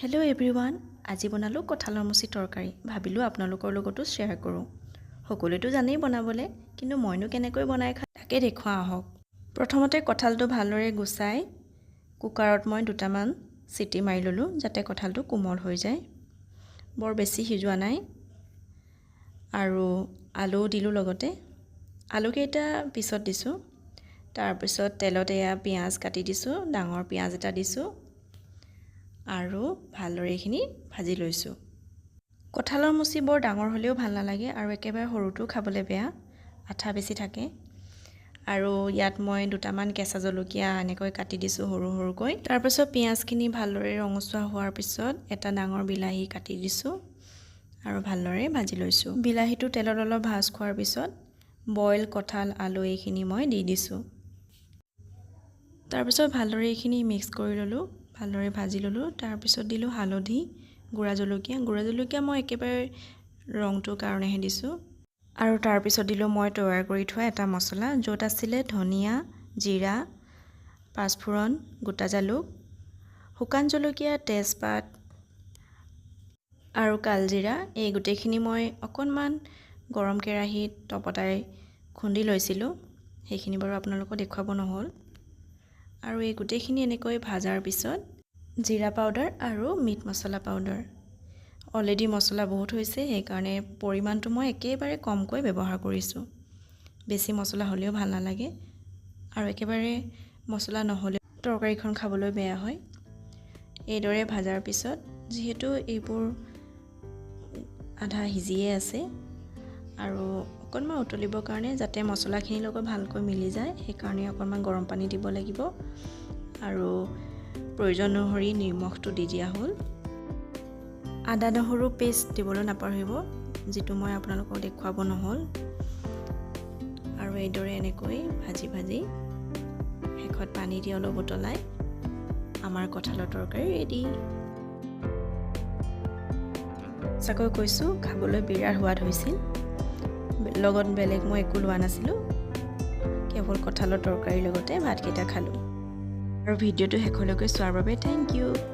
Hello' everyone, আজি বনালোঁ কঁঠালৰ মুচি তৰকাৰী। ভাবিলোঁ আপোনালোকৰ লগতো শ্বেয়াৰ কৰোঁ। সকলোৱেতো জানেই বনাবলৈ, কিন্তু মইনো কেনেকৈ বনাই খাই তাকে দেখুৱাওঁ আহক। প্ৰথমতে কঁঠালটো ভালদৰে গুচাই কুকাৰত মই দুটামান চিটি মাৰি ল'লোঁ, যাতে কঁঠালটো কোমল হৈ যায়। বৰ বেছি সিজোৱা নাই। আৰু আলুও দিলোঁ লগতে। আলুকেইটা পিছত দিছোঁ। তাৰপিছত তেলত এয়া পিঁয়াজ কাটি দিছোঁ, ডাঙৰ পিঁয়াজ এটা দিছোঁ আৰু ভালদৰে এইখিনি ভাজি লৈছোঁ। কঁঠালৰ মুচি বৰ ডাঙৰ হ'লেও ভাল নালাগে আৰু একেবাৰে সৰুটো খাবলৈ বেয়া, আঠা বেছি থাকে। আৰু ইয়াত মই দুটামান কেঁচা জলকীয়া এনেকৈ কাটি দিছোঁ সৰু সৰুকৈ। তাৰপিছত পিঁয়াজখিনি ভালদৰে ৰঙচুৱা হোৱাৰ পিছত এটা ডাঙৰ বিলাহী কাটি দিছোঁ আৰু ভালদৰে ভাজি লৈছোঁ। বিলাহীটো তেলত অলপ ভাজ খোৱাৰ পিছত বইল কঁঠাল, আলু এইখিনি মই দি দিছোঁ। তাৰপিছত ভালদৰে এইখিনি মিক্স কৰি ল'লোঁ, ভালদৰে ভাজি ল'লোঁ। তাৰপিছত দিলোঁ হালধি, গুড়া জলকীয়া মই একেবাৰে ৰংটোৰ কাৰণেহে দিছোঁ। আৰু তাৰপিছত দিলোঁ মই তৈয়াৰ কৰি থোৱা এটা মছলা, য'ত আছিলে ধনিয়া, জিৰা, পাঁচফোৰণ, গোটা জালুক, শুকান জলকীয়া, তেজপাত আৰু কালজিৰা। এই গোটেইখিনি মই অকণমান গৰম কেৰাহীত তপতাই খুন্দি লৈছিলোঁ। সেইখিনি বাৰু আপোনালোকক দেখুৱাব নহ'ল। আৰু এই গোটেইখিনি এনেকৈ ভাজাৰ পিছত জিৰা পাউডাৰ আৰু মিট মছলা পাউডাৰ। অলৰেডি মছলা বহুত হৈছে, সেইকাৰণে পৰিমাণটো মই একেবাৰে কমকৈ ব্যৱহাৰ কৰিছোঁ। বেছি মছলা হ'লেও ভাল নালাগে আৰু একেবাৰে মছলা নহ'লে তৰকাৰীখন খাবলৈ বেয়া হয়। এইদৰে ভাজাৰ পিছত যিহেতু এইবোৰ আধা সিজিয়ে আছে আৰু অকণমান উতলিবৰ কাৰণে যাতে মছলাখিনিৰ লগত ভালকৈ মিলি যায়, সেইকাৰণে অকণমান গৰম পানী দিব লাগিব আৰু প্ৰয়োজন অনুসৰি নিমখটো দি দিয়া হ'ল। আদা নহৰু পেষ্ট দিবলৈ নাপাহৰিব, যিটো মই আপোনালোকক দেখুৱাব নহ'ল। আৰু এইদৰে এনেকৈ ভাজি ভাজি শেষত পানী দি অলপ উতলাই আমাৰ কঁঠালৰ তৰকাৰী ৰেডি। সঁচাকৈ কৈছোঁ, খাবলৈ বিৰাট সোৱাদ হৈছিল। লগত বেলেগ মই একো লোৱা নাছিলোঁ, কেৱল কঁঠালৰ তৰকাৰীৰ লগতে ভাতকেইটা খালোঁ। আৰু ভিডিঅ'টো শেষলৈকে চোৱাৰ বাবে থেংক ইউ।